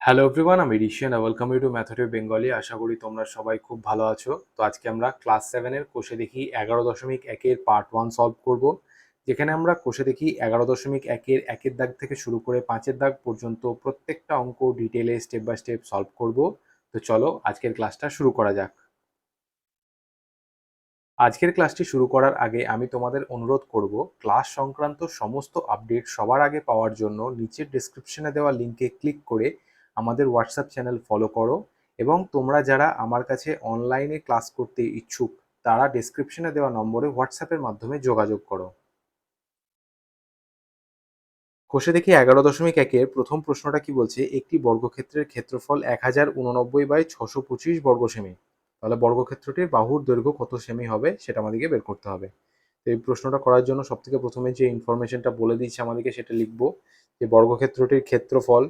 Hello everyone, আমি Rishiyan. Welcome you to method of Bengali. আশা করি তোমরা সবাই খুব ভালো আছো। তো আজকে আমরা ক্লাস 7-এর কোষে দেখি 11.1-এর পার্ট 1 সলভ করব, যেখানে আমরা কোষে দেখি 11.1-এর 1-এর দাগ থেকে শুরু করে 5-এর দাগ পর্যন্ত প্রত্যেকটা অঙ্ক ডিটেলে স্টেপ বাই স্টেপ সলভ করব। তো চলো আজকের ক্লাসটা শুরু করা যাক। আজকের ক্লাসটি শুরু করার আগে আমি তোমাদের অনুরোধ করব, ক্লাস সংক্রান্ত সমস্ত আপডেট সবার আগে পাওয়ার জন্য নিচের ডেসক্রিপশনে দেওয়া লিঙ্কে ক্লিক করে আমাদের হোয়াটসঅ্যাপ চ্যানেল ফলো করো, এবং তোমরা যারা আমার কাছে অনলাইনে ক্লাস করতে ইচ্ছুক তারা ডেসক্রিপশনে দেওয়া নম্বরে হোয়াটসঅ্যাপের মাধ্যমে যোগাযোগ করো। কোষে দেখি 11.1-এর প্রথম প্রশ্নটা কি বলছে, একটি বর্গক্ষেত্রের ক্ষেত্রফল 1089/625 বর্গ সেমি। তাহলে বর্গক্ষেত্রটির বাহুর দৈর্ঘ্য কত সেমি হবে সেটা আমাদেরকে বের করতে হবে। তো এই প্রশ্নটা করার জন্য সবথেকে প্রথমে যে ইনফরমেশনটা বলে দিচ্ছে আমাদেরকে সেটা লিখবো, যে বর্গক্ষেত্রটির ক্ষেত্রফল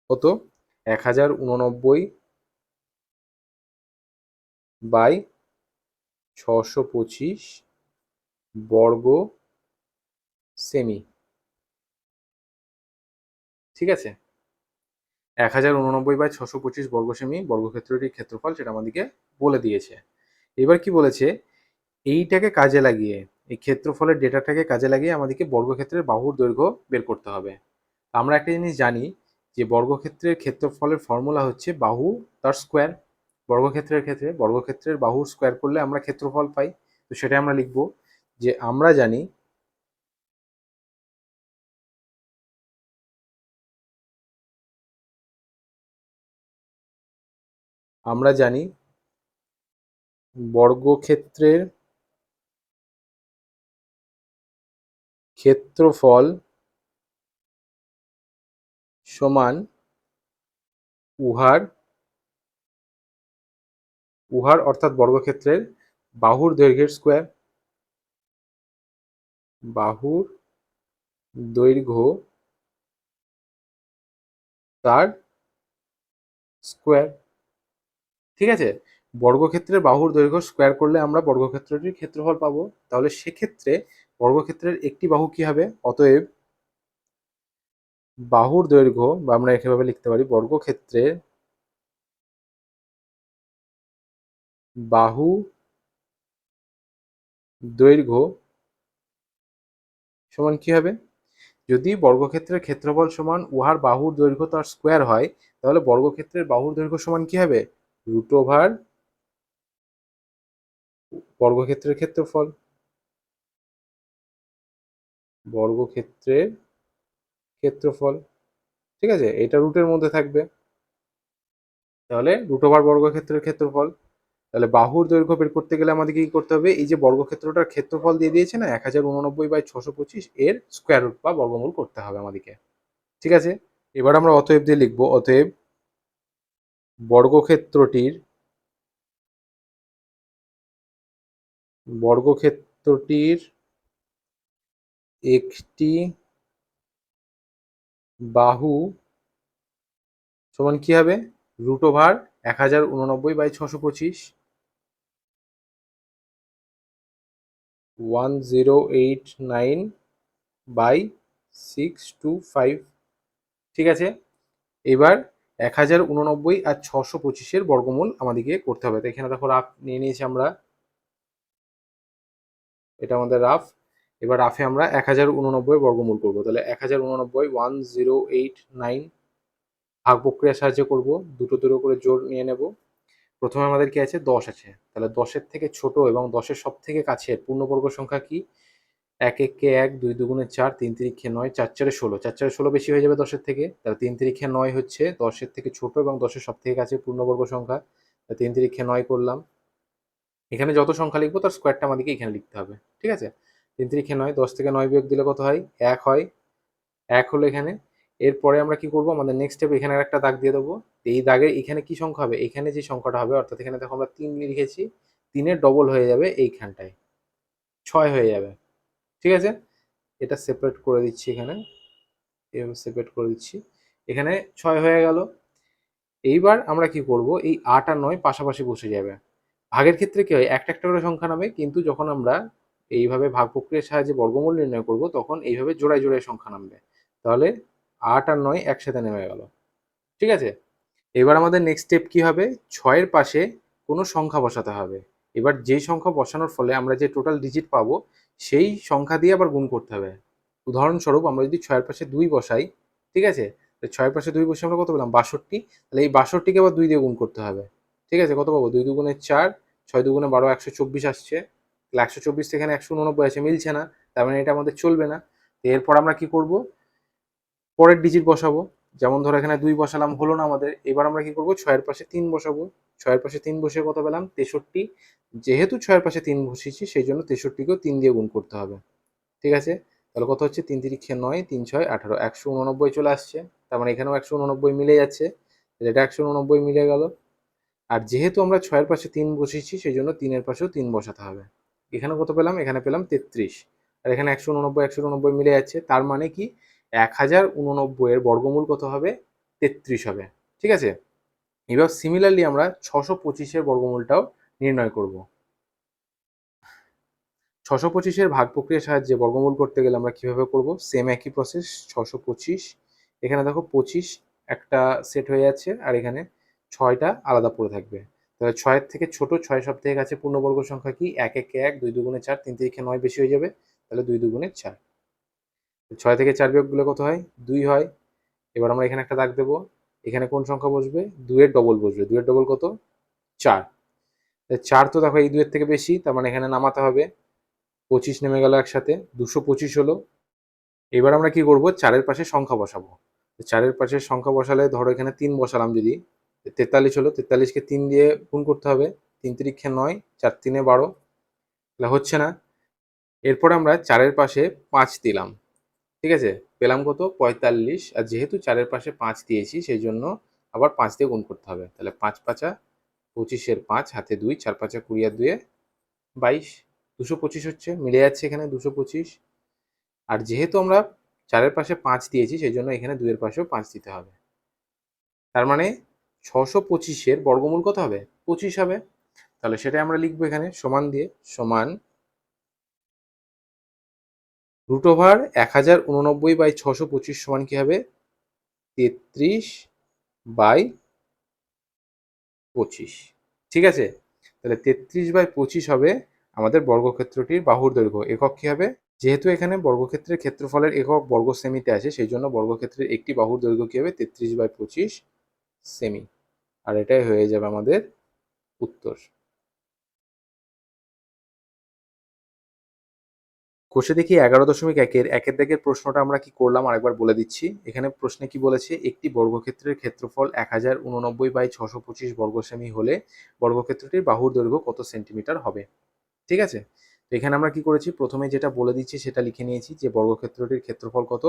কত? 1089/625 বর্গ সেমি। ঠিক আছে, 1089/625 বর্গ সেমি বর্গক্ষেত্রটির ক্ষেত্রফল, সেটা আমাদেরকে বলে দিয়েছে। এবার কি বলেছে, এইটাকে কাজে লাগিয়ে, এই ক্ষেত্রফলের ডেটাটাকে কাজে লাগিয়ে আমাদেরকে বর্গক্ষেত্রের বাহুর দৈর্ঘ্য বের করতে হবে। আমরা একটা জিনিস জানি, যে বর্গক্ষেত্রের ক্ষেত্রফলের ফর্মুলা হচ্ছে বাহু তার স্কোয়ার। বর্গক্ষেত্রের বাহুর স্কোয়ার করলে আমরা ক্ষেত্রফল পাই। তো সেটা আমরা লিখব, যে আমরা জানি বর্গক্ষেত্রের ক্ষেত্রফল সমান উহার উহার অর্থাৎ বর্গক্ষেত্রের বাহুর দৈর্ঘ্যের স্কোয়ার। বাহুর দৈর্ঘ্য তার স্কোয়ার। ঠিক আছে, বর্গক্ষেত্রের বাহুর দৈর্ঘ্য স্কোয়ার করলে আমরা বর্গক্ষেত্রটির ক্ষেত্রফল পাবো। তাহলে সেক্ষেত্রে বর্গক্ষেত্রের একটি বাহু কি হবে? অতএব বাহুর দৈর্ঘ্য, বা আমরা এভাবে লিখতে পারি, বর্গক্ষেত্রের বাহু দৈর্ঘ্য সমান কি হবে? যদি বর্গক্ষেত্রের ক্ষেত্রফল সমান উহার বাহুর দৈর্ঘ্য তার স্কোয়ার হয়, তাহলে বর্গক্ষেত্রের বাহুর দৈর্ঘ্য সমান কি হবে? √ওভার বর্গক্ষেত্রের ক্ষেত্রফল। বর্গক্ষেত্রের ক্ষেত্রফল, ঠিক আছে, এটা রুটের মধ্যে থাকবে। তাহলে √ওভার বর্গক্ষেত্রের ক্ষেত্রফল। তাহলে বাহুর দৈর্ঘ্য বের করতে গেলে আমাদের কি করতে হবে? এই যে বর্গক্ষেত্রটার ক্ষেত্রফল দিয়ে দিয়েছে না 1089/625, এর স্কোয়ার রুট বা বর্গমূল করতে হবে আমাদেরকে। ঠিক আছে, এবার আমরা অতএব দিয়ে লিখবো, অতএব বর্গক্ষেত্রটির বর্গক্ষেত্রটির একটি বাহু সমান কি হবে? √ওভার 1089/625, 1089/625। ঠিক আছে, এবার 1089 আর 625-এর বর্গমূল আমাদেরকে করতে হবে। তো এখানে দেখো রাফ নিয়ে নিয়েছি আমরা, এটা আমাদের রাফ। এবার রাফে আমরা 1089 বর্গমূল করবো। তাহলে 1089 ভাগ প্রক্রিয়ার সাহায্যে করব, দুটো দুটো করে জোড় নিয়ে নেব। প্রথমে আমাদের কি আছে? 10 আছে। তাহলে 10-এর থেকে ছোট এবং 10-এর সব থেকে কাছের পূর্ণবর্গ সংখ্যা কি? 1 1 1, 2 2 4, 3 3 9, 4 4 16। 4 4 16 বেশি হয়ে যাবে 10-এর থেকে। তাহলে 3 3 9 হচ্ছে 10-এর থেকে ছোট এবং 10-এর সব থেকে কাছে পূর্ণবর্গ সংখ্যা। 3 3 9 করলাম। এখানে যত সংখ্যা লিখবো তার স্কোয়ারটা আমাদেরকে এখানে লিখতে হবে। ঠিক আছে, 3 3 9, 10 থেকে 9 বিয়োগ দিলে কত হয়? 1 হয়। 1 হলো এখানে। এরপরে আমরা কি করবো? আমাদের নেক্সট স্টেপ, এখানে একটা দাগ দিয়ে দেবো। এই দাগের এখানে কি সংখ্যা হবে? এখানে যে সংখ্যাটা হবে, অর্থাৎ এখানে দেখো আমরা 3 লিখেছি, 3-এর ডবল হয়ে যাবে এইখানটায়, 6 হয়ে যাবে। ঠিক আছে, এটা সেপারেট করে দিচ্ছি এখানে, এভাবে সেপারেট করে দিচ্ছি। এখানে 6 হয়ে গেল। এইবার আমরা কি করব? এই 8 আর 9 পাশাপাশি বসে যাবে। ভাগের ক্ষেত্রে কি হয়, একটা একটা করে সংখ্যা নামে, কিন্তু যখন আমরা এইভাবে ভাগ প্রক্রিয়ার সাহায্যে বর্গমূল নির্ণয় করব তখন এইভাবে জোড়ায় জোড়ায় সংখ্যা নামবে। তাহলে 8 আর 9 একসাথে নেমে গেল। ঠিক আছে, এবার আমাদের নেক্সট স্টেপ কি হবে, 6-এর পাশে কোনো সংখ্যা বসাতে হবে। এবার যেই সংখ্যা বসানোর ফলে আমরা যে টোটাল ডিজিট পাবো সেই সংখ্যা দিয়ে আবার গুণ করতে হবে। উদাহরণস্বরূপ আমরা যদি 6-এর পাশে 2 বসাই, ঠিক আছে, 6-এর পাশে 2 বসে আমরা কত পেলাম, 62। তাহলে এই 62কে আবার 2 দিয়ে গুণ করতে হবে। ঠিক আছে, কত পাবো, 2 দুগুণে 4, 6 দুগুণে 12, 124 আসছে। তাহলে 124 থেকে এখানে 189 আছে, মিলছে না, তার মানে এটা আমাদের চলবে না। এরপর আমরা কি করব, পরের ডিজিট বসাবো। যেমন ধরো এখানে 2 বসালাম, হলো না আমাদের, এবার আমরা কি করব, 6-এর পাশে 3 বসাবো। 6-এর পাশে 3 বসে কত পেলাম, 63। যেহেতু 6-এর পাশে 3 বসিয়েছি সেই জন্য 63কেও 3 দিয়ে গুণ করতে হবে। ঠিক আছে, তাহলে কত হচ্ছে, 3 তিরিক্ষে 9, 3 6 18, 189 চলে আসছে। তার মানে এখানেও 189 মিলে যাচ্ছে, এটা 189 মিলে গেল। আর যেহেতু আমরা 6-এর পাশে 3 বসিয়েছি সেই জন্য 3-এর পাশেও 3 বসাতে হবে। এখানে কত পেলাম, এখানে পেলাম 33। আর এখানে 189 মিলে যাচ্ছে, তার মানে কি 1089 এর বর্গমূল কত হবে, 33 হবে। ঠিক আছে, এবার সিমিলারলি আমরা 625-এর বর্গমূলটাও নির্ণয় করব। 625-এর ভাগ প্রক্রিয়ার সাহায্যে বর্গমূল করতে গেলে আমরা কিভাবে করব, সেম একই প্রসেস। 625, এখানে দেখো 25 একটা সেট হয়ে যাচ্ছে, আর এখানে 6টা আলাদা পড়ে থাকবে। তাহলে 6-এর থেকে ছোট, 6 সব থেকে কাছে পূর্ণবর্গ সংখ্যা কি, 1 1 1, 2 দুগুণে 4, 3 তিরিখে 9 বেশি হয়ে যাবে, তাহলে 2 দুগুণে 4। 6 থেকে 4 বিয়োগ করলে কত হয়, 2 হয়। এবার আমরা এখানে একটা দাগ দেবো, এখানে কোন সংখ্যা বসবে, 2 এর ডবল বসবে। 2 এর ডবল কত, 4। 4 তো দেখো এই 2 এর থেকে বেশি, তার মানে এখানে নামাতে হবে। 25 নেমে গেল একসাথে, 225 হলো। এবার আমরা কি করব, 4-এর পাশে সংখ্যা বসাবো। 4-এর পাশে সংখ্যা বসালে ধরো এখানে 3 বসালাম, যদি 43 হলো, 43কে 3 দিয়ে গুণ করতে হবে। 3 তিরিক্ষে 9, 4 3-এ 12, তাহলে হচ্ছে না। এরপর আমরা 4-এর পাশে 5 দিলাম। ঠিক আছে, পেলাম কত, 45। আর যেহেতু 4-এর পাশে 5 দিয়েছি সেই জন্য আবার 5 দিয়ে গুণ করতে হবে। তাহলে 5 5 25-এর 5 হাতে 2, 4 5 20 আর 2 22, 225 হচ্ছে, মিলে যাচ্ছে এখানে 225। আর যেহেতু আমরা 4-এর পাশে 5 দিয়েছি সেই জন্য এখানে 2-এর পাশেও 5 দিতে হবে। তার মানে 625-এর বর্গমূল কত হবে, 25 হবে। তাহলে সেটাই আমরা লিখবো এখানে সমান দিয়ে, সমান √1089/625 সমান কি হবে, 33/25। ঠিক আছে, তাহলে 33/25 হবে আমাদের বর্গক্ষেত্রটির বাহুর দৈর্ঘ্য। একক কি হবে, যেহেতু এখানে বর্গক্ষেত্রের ক্ষেত্রফলের একক বর্গ সেমিতে আছে সেই জন্য বর্গক্ষেত্রের একটি বাহুর দৈর্ঘ্য কি হবে, 33/25 সেমি। আর এটাই হয়ে যাবে আমাদের উত্তর। কোষে দেখি 11.1-এর একের দাগের প্রশ্নটা আমরা কি করলাম আরেকবার বলে দিচ্ছি। এখানে প্রশ্নে কি বলেছে, একটি বর্গক্ষেত্রের ক্ষেত্রফল 1089/625 বর্গ সেমি হলে বর্গক্ষেত্রটির বাহুর দৈর্ঘ্য কত সেন্টিমিটার হবে। ঠিক আছে, তো এখানে আমরা কি করেছি, প্রথমে যেটা বলে দিচ্ছি সেটা লিখে নিয়েছি যে বর্গক্ষেত্রটির ক্ষেত্রফল কত,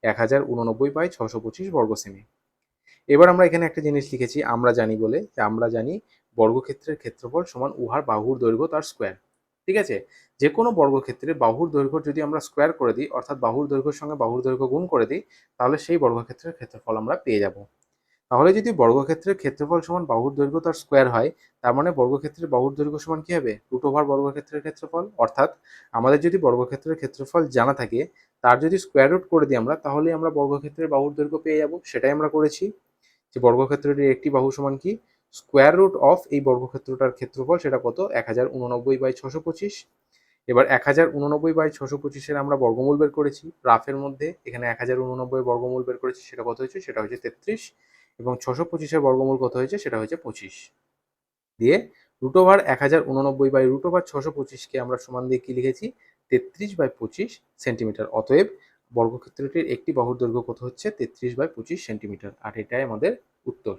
1089/625 বর্গ সেমি। এবার আমরা এখানে একটা জিনিস লিখেছি, আমরা জানি বলে, যে আমরা জানি বর্গক্ষেত্রের ক্ষেত্রফল সমান উহার বাহুর দৈর্ঘ্য তার স্কোয়ার। ঠিক আছে, যে কোনো বর্গক্ষেত্রে বাহুর দৈর্ঘ্য যদি আমরা স্কোয়ার করে দিই, অর্থাৎ বাহুর দৈর্ঘ্যের সঙ্গে বাহুর দৈর্ঘ্য গুণ করে দিই, তাহলে সেই বর্গক্ষেত্রের ক্ষেত্রফল আমরা পেয়ে যাব। তাহলে যদি বর্গক্ষেত্রের ক্ষেত্রফল সমান বাহুর দৈর্ঘ্য তার স্কোয়ার হয়, তার মানে বর্গক্ষেত্রের বাহুর দৈর্ঘ্য সমান কি হবে, √ওভার বর্গক্ষেত্রের ক্ষেত্রফল। অর্থাৎ আমাদের যদি বর্গক্ষেত্রের ক্ষেত্রফল জানা থাকে, তার যদি স্কোয়ার রুট করে দিই আমরা, তাহলেই আমরা বর্গক্ষেত্রের বাহুর দৈর্ঘ্য পেয়ে যাব। সেটাই আমরা করেছি, যে বর্গক্ষেত্রটির একটি বাহু সমান কি, স্কোয়ার রুট অফ এই বর্গক্ষেত্রটার ক্ষেত্রফল, সেটা কত, 1089/625। এবার 1089/625-এর আমরা বর্গমূল বের করেছি রাফের মধ্যে, এখানে 1089 বর্গমূল বের করেছি, সেটা কত হয়েছে, সেটা হয়েছে 33। এবং 625-এর বর্গমূল কত হয়েছে, সেটা হয়েছে 25। দিয়ে √1089/625-কে আমরা সমান দিয়ে কি লিখেছি, 33/25 সেন্টিমিটার। অতএব বর্গক্ষেত্রটির একটি বাহুর দৈর্ঘ্য কত হচ্ছে, 33/25 সেন্টিমিটার। আর এটাই আমাদের উত্তর।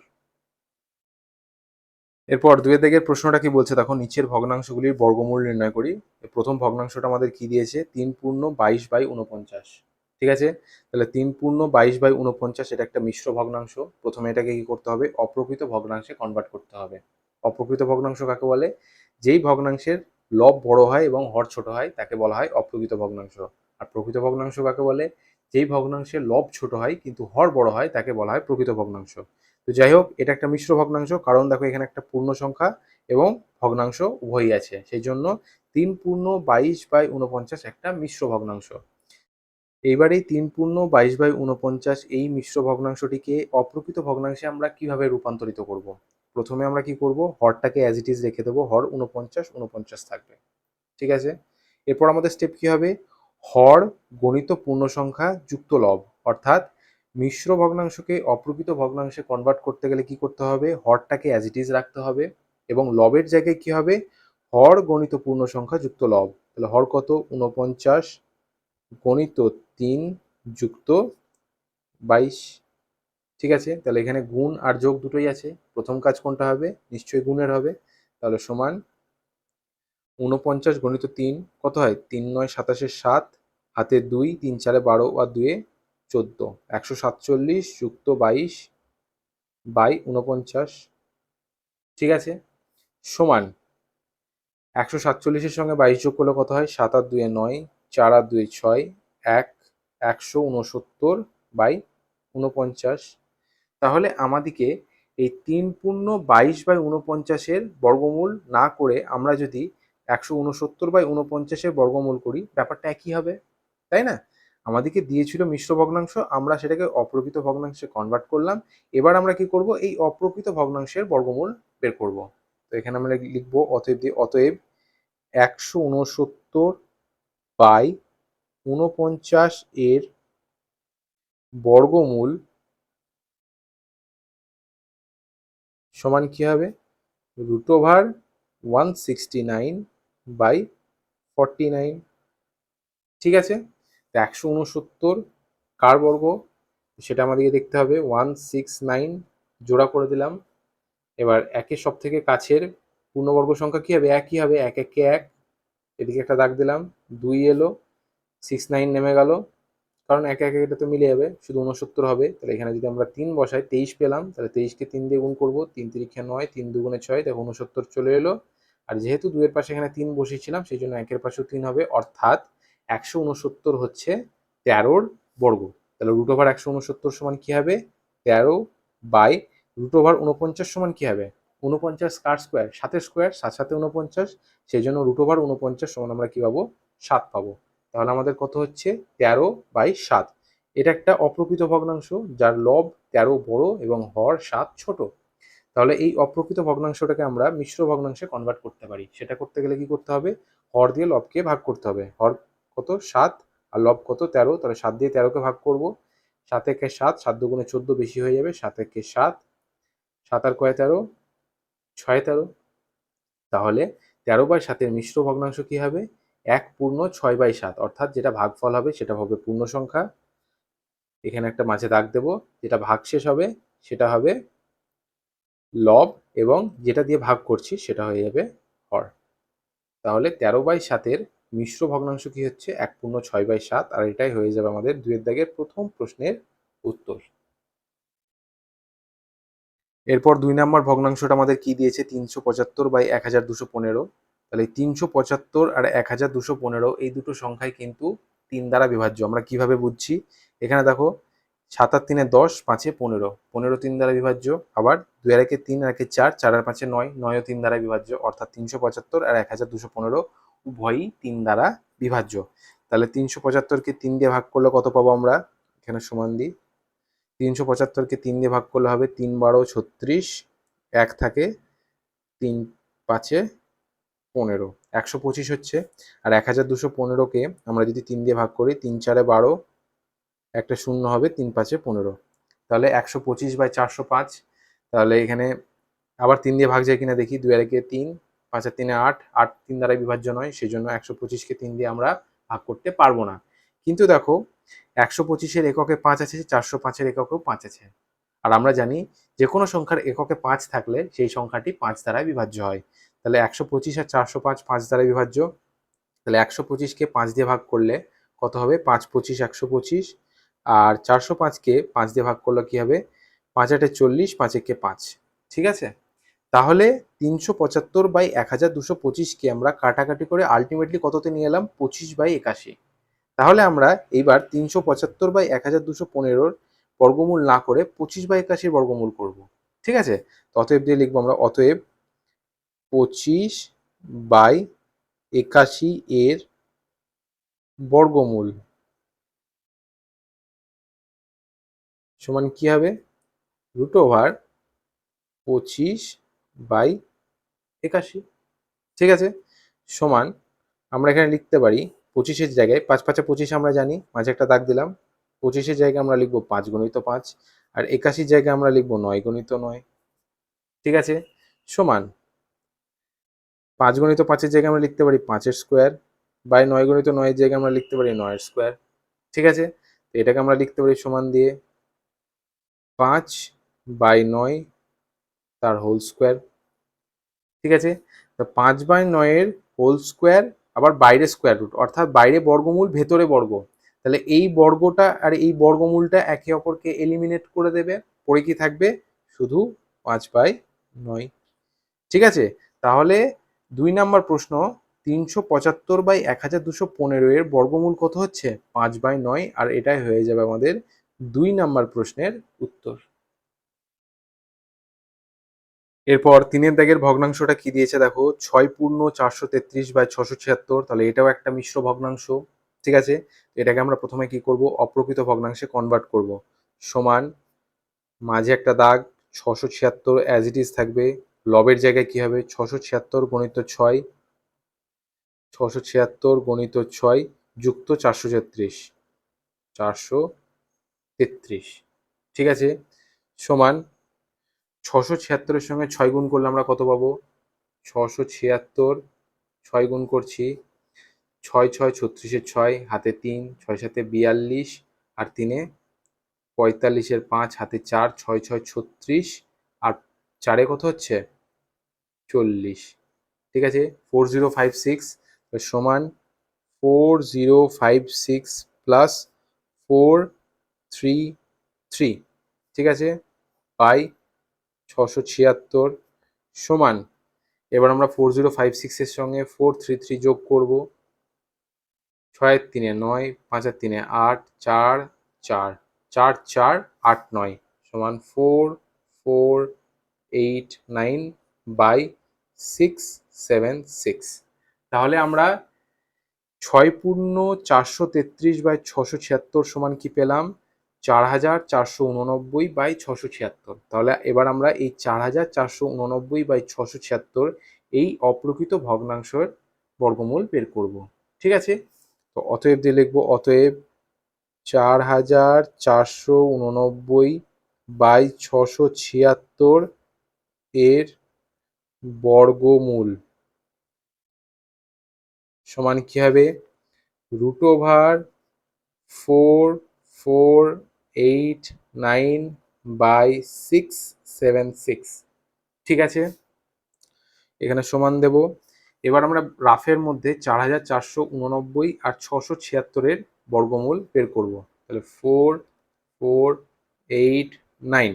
এরপর 2-এর দাগের প্রশ্নটা কি বলছে দেখো, নিচের ভগ্নাংশগুলির বর্গমূল নির্ণয় করি। প্রথম ভগ্নাংশটা আমাদের কি দিয়েছে, 3 পূর্ণ 22/49। ঠিক আছে, তাহলে 3 পূর্ণ 22/49 এটা একটা মিশ্র ভগ্নাংশ। প্রথমে এটাকে কি করতে হবে, অপ্রকৃত ভগ্নাংশে কনভার্ট করতে হবে। অপ্রকৃত ভগ্নাংশ কাকে বলে, যেই ভগ্নাংশের লব বড় হয় এবং হর ছোট হয় তাকে বলা হয় অপ্রকৃত ভগ্নাংশ। আর প্রকৃত ভগ্নাংশ কাকে বলে, যেই ভগ্নাংশের লব ছোট হয় কিন্তু হর বড় হয় তাকে বলা হয় প্রকৃত ভগ্নাংশ। তো যাই হোক, এটা একটা মিশ্র ভগ্নাংশ, কারণ দেখো এখানে একটা পূর্ণ সংখ্যা এবং ভগ্নাংশ উভয়ই আছে, সেই জন্য 3/22/49 একটা মিশ্র ভগ্নাংশ। এইবার এই 3/22/49 এই মিশ্র ভগ্নাংশটিকে অপ্রকৃত ভগ্নাংশে আমরা কিভাবে রূপান্তরিত করব? প্রথমে আমরা কি করব, হরটাকে অ্যাজ ইট ইজ রেখে দেবো, হর 49 থাকবে, ঠিক আছে। এরপর আমাদের স্টেপ কি হবে, হর গণিত পূর্ণ সংখ্যা যুক্ত লব, অর্থাৎ মিশ্র ভগ্নাংশকে অপ্রকৃত ভগ্নাংশে কনভার্ট করতে গেলে কি করতে হবে, হরটাকে অ্যাজ ইট ইজ রাখতে হবে এবং লবের জায়গায় কি হবে, হর গণিত পূর্ণ সংখ্যা যুক্ত লব। তাহলে হর কত, 49 গণিত 3 যুক্ত 22, ঠিক আছে। তাহলে এখানে গুণ আর যোগ দুটোই আছে, প্রথম কাজ কোনটা হবে, নিশ্চয়ই গুণের হবে। তাহলে সমান 49 গণিত 3 কত হয়, 3 9 27 7, হাতে 2, 3 4 12 আর 2 14, 147 যুক্ত 22 বাই 49, ঠিক আছে, সমান 147-এর সঙ্গে 22 যোগ করলে কত হয়, 7 আর 2 9, 4 আর 2 6, 1 169 বাই 49। তাহলে আমাদিকে এই 3/22/49 বর্গমূল না করে আমরা যদি 169/49 বর্গমূল করি, ব্যাপারটা একই হবে, তাই না। আমাদেরকে দিয়েছিল মিশ্র ভগ্নাংশ, আমরা সেটাকে অপ্রকৃত ভগ্নাংশে কনভার্ট করলাম। এবার আমরা কি করব, এই অপ্রকৃত ভগ্নাংশের বর্গমূল বের করব। তো এখানে আমরা লিখব অতএব 169/49 এর বর্গমূল সমান কি হবে, √169/49, ঠিক আছে। 169 কার বর্গ, সেটা আমাদেরকে দেখতে হবে, 169 জোড়া করে দিলাম। এবার একের সব থেকে কাছের পূর্ণবর্গ সংখ্যা কি হবে, একই হবে, 1 1 1, এদিকে একটা দাগ দিলাম, 2 এলো, 69 নেমে গেল, কারণ 1 1 এটা তো মিলে যাবে, শুধু 69 হবে। তাহলে এখানে যদি আমরা 3 বসাই, 23 পেলাম, তাহলে 23কে 3 দিয়ে গুণ করবো, 3 3 9, 3 2 6, দেখো 69 চলে এলো। আর যেহেতু 2 এর পাশে এখানে 3 বসিয়েছিলাম, সেই জন্য 1 এর পাশেও 3 হবে, অর্থাৎ 169 হচ্ছে 13 বর্গ। তাহলে √169 সমান কি হবে, 13 বাই √49 সমান কি হবে, 49 কার স্কোয়ার, 7 স্কোয়ার, 7 7 49, সেই জন্য √49 সমান আমরা কি পাবো, 7 পাবো। তাহলে আমাদের কত হচ্ছে, 13/7। এটা একটা অপ্রকৃত ভগ্নাংশ যার লব 13 বড় এবং হর 7 ছোট। তাহলে এই অপ্রকৃত ভগ্নাংশটাকে আমরা মিশ্র ভগ্নাংশে কনভার্ট করতে পারি। সেটা করতে গেলে কি করতে হবে, হর দিয়ে লবকে ভাগ করতে হবে। হর কত, 7, আর লব কত, 13, তাহলে 7 দিয়ে 13কে ভাগ করব, 7 একে 7, 7 দুগুণে 14 বেশি হয়ে যাবে, 7 একে 7, 7 আর কয় 13, 6 13। তাহলে 13/7 এর মিশ্র ভগ্নাংশ কি হবে, 1/6/7, অর্থাৎ যেটা ভাগফল হবে সেটা হবে পূর্ণ সংখ্যা, এখানে একটা মাঝে দাগ দেব, যেটা ভাগশেষ হবে সেটা হবে লব, এবং যেটা দিয়ে ভাগ করছি সেটা হয়ে যাবে হর। তাহলে 13/7 এর মিশ্র ভগ্নাংশ কি হচ্ছে, 1/6/7, আর এটাই হয়ে যাবে আমাদের 2 দাগের প্রথম প্রশ্নের উত্তর। এরপর 2 নম্বর ভগ্নাংশটা আমাদের কি দিয়েছে, 375/1215। তাহলে 375 আর 1215 এই দুটো সংখ্যাই কিন্তু 3 দ্বারা বিভাজ্য। আমরা কিভাবে বুঝছি, এখানে দেখো 7 আর 3 10, 5 15, 15 3 দ্বারা বিভাজ্য। আবার 2 আর 1 3 আর 1 4, 4 আর 5 9, 9 ও 3 দ্বারা বিভাজ্য, অর্থাৎ 375 আর 1215 উভয়ই 3 দ্বারা বিভাজ্য। তাহলে 375কে 3 দিয়ে ভাগ করলে কত পাবো আমরা, এখানে সমান দিই, 375কে 3 দিয়ে ভাগ করলে হবে 3 12 36, 1 থাকে, 3 5 15, 125 হচ্ছে। আর 1215কে আমরা যদি 3 দিয়ে ভাগ করি, 3 4 12, একটা শূন্য হবে, 3 5 15, তাহলে 125/405। তাহলে এখানে আবার 3 দিয়ে ভাগ যায় কিনা দেখি, 2 আর 1 3, 5 আর 3 8, 8 3 দ্বারা বিভাজ্য নয়, সেই জন্য 125কে 3 দিয়ে আমরা ভাগ করতে পারবো না। কিন্তু দেখো 125-এর এককে 5 আছে, 405-এর এককেও 5 আছে। আর আমরা জানি যে কোনো সংখ্যার এককে 5 থাকলে সেই সংখ্যাটি 5 দ্বারা বিভাজ্য হয়। তাহলে 125 আর 405 5 দ্বারা বিভাজ্য। তাহলে 125কে 5 দিয়ে ভাগ করলে কত হবে, 5 25 125, আর 405কে 5 দিয়ে ভাগ করলে কি হবে, 5 8 40, 5 1 5, ঠিক আছে। তাহলে 375/1225কে আমরা কাটাকাটি করে আলটিমেটলি কততে নিয়ে এলাম, 25/81। তাহলে আমরা এইবার 375/1215 বর্গমূল না করে 25/81 বর্গমূল করব, ঠিক আছে। অতএব দিয়ে লিখবো আমরা, অতএব 25/81 এর বর্গমূল সমান কি হবে? √25/81। ঠিক আছে, সমান আমরা এখানে লিখতে পারি 25-এর জায়গায় 5 5 25 আমরা জানি, মাঝে একটা দাগ দিলাম। 25-এর জায়গায় আমরা লিখবো 5 × 5, আর 81 জায়গায় আমরা লিখবো 9 × 9। ঠিক আছে, সমান 5 × 5-এর জায়গায় আমরা লিখতে পারি 5-এর স্কোয়ার, বাই 9 × 9-এর জায়গায় আমরা লিখতে পারি 9-এর স্কোয়ার। ঠিক আছে, তো এটাকে আমরা লিখতে পারি সমান দিয়ে 5/9 তার হোল স্কোয়ার। ঠিক আছে, তো 5/9-এর হোল স্কোয়ার, আবার বাইরে স্কোয়ার রুট, অর্থাৎ বাইরে বর্গমূল ভেতরে বর্গ। তাহলে এই বর্গটা আর এই বর্গমূলটা একে অপরকে এলিমিনেট করে দেবে, পরে কি থাকবে? শুধু 5/9। ঠিক আছে, তাহলে 2 নম্বর প্রশ্ন 375/1215 এর বর্গমূল কত হচ্ছে? 5/9, আর এটাই হয়ে যাবে আমাদের 2 নম্বর প্রশ্নের উত্তর। এরপর 3-এর দাগের ভগ্নাংশটা কি দিয়েছে দেখো, 6/433/676, তাহলে এটাও একটা মিশ্র ভগ্নাংশ। ঠিক আছে, এটাকে আমরা প্রথমে কি করব? অপ্রকৃত ভগ্নাংশে কনভার্ট করব। সমান, মাঝে একটা দাগ, 676 অ্যাজ ইট ইজ থাকবে, লবের জায়গায় কি হবে? 676 × 6, 676 × 6 যুক্ত 433, 433। ঠিক আছে, সমান 676-এর সঙ্গে 6 গুণ করলে আমরা কত পাবো? 676, 6 গুণ করছি, 6 6 36-এর 6, হাতে 3, 6 7 42, আর 3 45-এর 5, হাতে 4, 6 6 36, আর 4-এ কত হচ্ছে? 40। ঠিক আছে, 4056 সমান 4056 প্লাস 433। ঠিক আছে, বাই 676 সমান, এবার আমরা 4056-এর সঙ্গে 433 যোগ করব। 6 3 9, 5 3 8, 4 4 4 4 8 9 সমান 4489/676। তাহলে আমরা 6/433/676 সমান কি পেলাম? 4489/676। তাহলে এবার আমরা এই 4489/676 এই অপ্রকৃত ভগ্নাংশের বর্গমূল বের করব। ঠিক আছে, তো অতএব দিয়ে লিখবো, অতএব 4489/676 এর বর্গমূল সমান কি হবে? √4489/676। ঠিক আছে, এখানে সমান দেব। এবার আমরা রাফের মধ্যে 4489 আর 676-এর বর্গমূল বের করব। তাহলে 4489,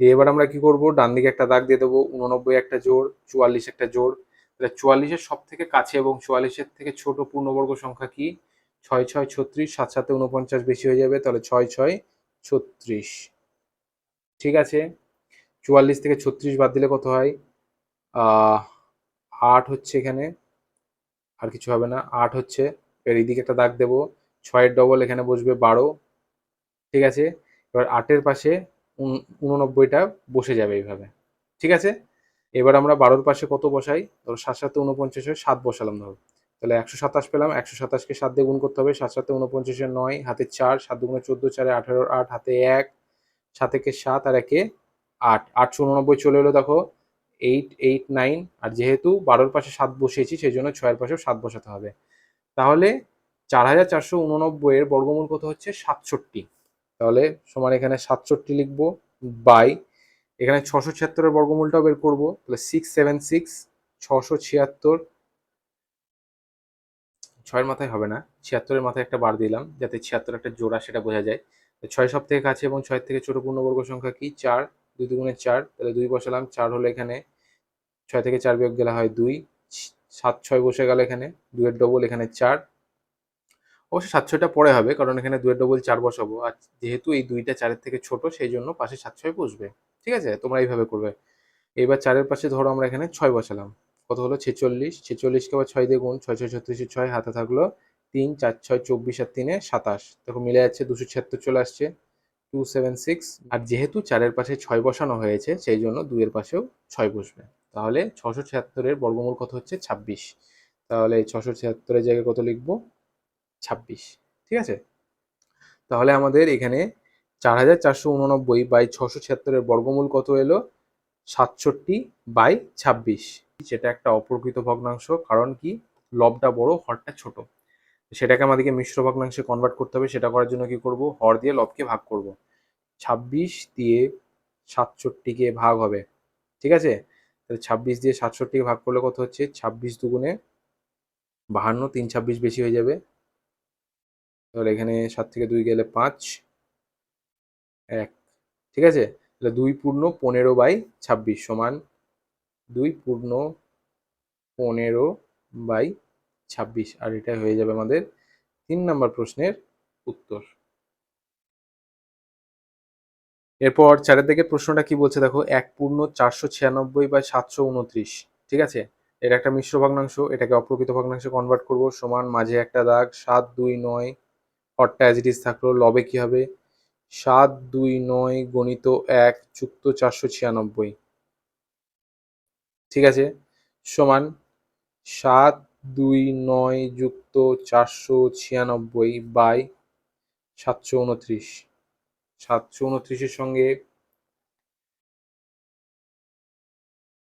এবার আমরা কি করব? ডান দিকে একটা দাগ দিয়ে দেবো, 89 একটা জোড়, 44 একটা জোড়। তাহলে 44-এর সব থেকে কাছে এবং 44-এর থেকে ছোট পূর্ণবর্গ সংখ্যা কি? 6 6 36, 7 7 49 বেশি হয়ে যাবে, তাহলে 6 6 36। ঠিক আছে, 44 থেকে 36 বাদ দিলে কত হয়? 8 হচ্ছে এখানে, আর কিছু হবে না, 8 হচ্ছে। এর এইদিকে একটা দাগ দেবো, 6-এর ডবল এখানে বসবে 12। ঠিক আছে, এবার 8-এর পাশে 89টা বসে যাবে এইভাবে। ঠিক আছে, এবার আমরা 12-র পাশে কত বসাই? ধরো 7 7 49 হয়, 7 বসালাম ধরো, তাহলে 127 পেলাম। 127-কে 7 দিয়ে গুণ করতে হবে, 7 7 49-এর 9, হাতে 4, 7 2 14, 4 18, 8, হাতে 1, 7 একে 7 আর 1-এ 8, 889 চলে এলো দেখো, 8 8 9, আর যেহেতু 12-র পাশে 7 বসিয়েছি সেই জন্য 6-এর পাশেও 7 বসাতে হবে। তাহলে 4489 এর বর্গমূল কত হচ্ছে? 67। তাহলে সমান এখানে 67 লিখবো, বাই এখানে 676-এর বর্গমূলটাও বের করবো, তাহলে 676, 676, 6-এর মাথায় হবে না, 76-এর মাথায় একটা বার দিলাম যাতে 76 একটা জোড়া সেটা বোঝা যায়। 6 সব থেকে কাছে এবং 6-এর থেকে ছোট পূর্ণবর্গ সংখ্যা কি? 4, 2 2 4, তাহলে 2 বসালাম, 4 হলো এখানে, 6 থেকে 4 বিয়োগ গেলে হয় 2, 7 6 বসে গেল এখানে, 2-এর ডবল এখানে 4। অবশ্য 7 6টা পরে হবে, কারণ এখানে 2-এর ডবল 4 বসাবো, আর যেহেতু এই 2টা 4-এর থেকে ছোট সেই জন্য পাশে 7 6 বসবে। ঠিক আছে, তোমরা এইভাবে করবে। এবার 4-এর পাশে ধরো আমরা এখানে 6 বসালাম, কত হলো 46, 46কে আবার 6 দিয়ে গুণ, 6 6 36, 6 হাতে থাকলো 3, 4 6 24 আর 3 27, দেখো মিলে যাচ্ছে 276 চলে আসছে, 276। আর যেহেতু 4-এর পাশে 6 বসানো হয়েছে সেই জন্য 2-এর পাশেও 6 বসবে, তাহলে 676-এর বর্গমূল কত হচ্ছে 26। তাহলে 676-এর জায়গায় কত লিখবো 26, ঠিক আছে। তাহলে আমাদের এখানে 4489/676-এর বর্গমূল কত এলো 67/26, সেটা একটা অপ্রকৃত ভগ্নাংশ, কারণ কি লবটা বড় হরটা ছোট, সেটাকে আমাদেরকে মিশ্র ভগ্নাংশে কনভার্ট করতে হবে। সেটা করার জন্য কি করব, হর দিয়ে লবকে ভাগ করব, 26 দিয়ে 67কে ভাগ হবে, ঠিক আছে। তাহলে 26 দিয়ে 67কে ভাগ করলে কত হচ্ছে 26 দুগুণে 52, 3 26 বেশি হয়ে যাবে, তাহলে এখানে 7 থেকে 2 গেলে 5 1, ঠিক আছে। তাহলে 2 পূর্ণ 15/26 সমান 2 পূর্ণ 15/26, আর এটা হয়ে যাবে আমাদের 3 নম্বর প্রশ্নের উত্তর। এরপর 4-এর দিকে প্রশ্নটা কি বলছে দেখো, 1 পূর্ণ 496/729, ঠিক আছে। এটা একটা মিশ্র ভগ্নাংশ, এটাকে অপ্রকৃত ভগ্নাংশে কনভার্ট করব, সমান মাঝে একটা দাগ 7 2 9, হরটা অ্যাজ ইট ইজ থাকলো, লবে কি হবে 7 2 9 গণিত 1 যুক্ত 496, ঠিক আছে, সমান 7 2 9 যুক্ত 496/729, 729-এর সঙ্গে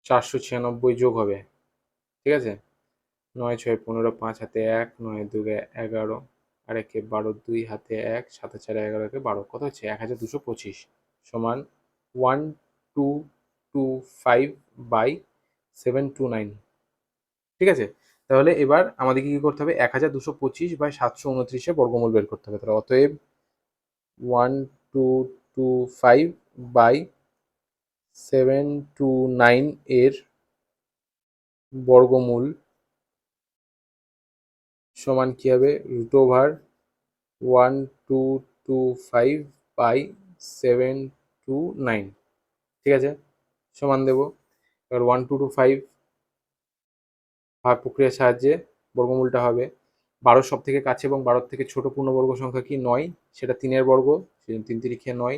496 যোগ হবে, ঠিক আছে। 9 6 15, 5 হাতে 1, 9 2 11, আর 1 12, 2 হাতে 1, 7 4 11, 12, কত হচ্ছে 1225, সমান 1225/729, ঠিক আছে। তাহলে এবার আমাদেরকে কি করতে হবে 1225/729 বর্গমূল বের করতে হবে, তাহলে অতএব 1225/729 এর বর্গমূল সমান কি হবে √1225/729, ঠিক আছে, সমান দেব। এবার 1225 ভাগ প্রক্রিয়ার সাহায্যে বর্গমূলটা হবে 12 সব থেকে কাছে এবং 12 থেকে ছোট পূর্ণবর্গ সংখ্যা কি 9, সেটা 3-এর বর্গ, সেই 3 3 9,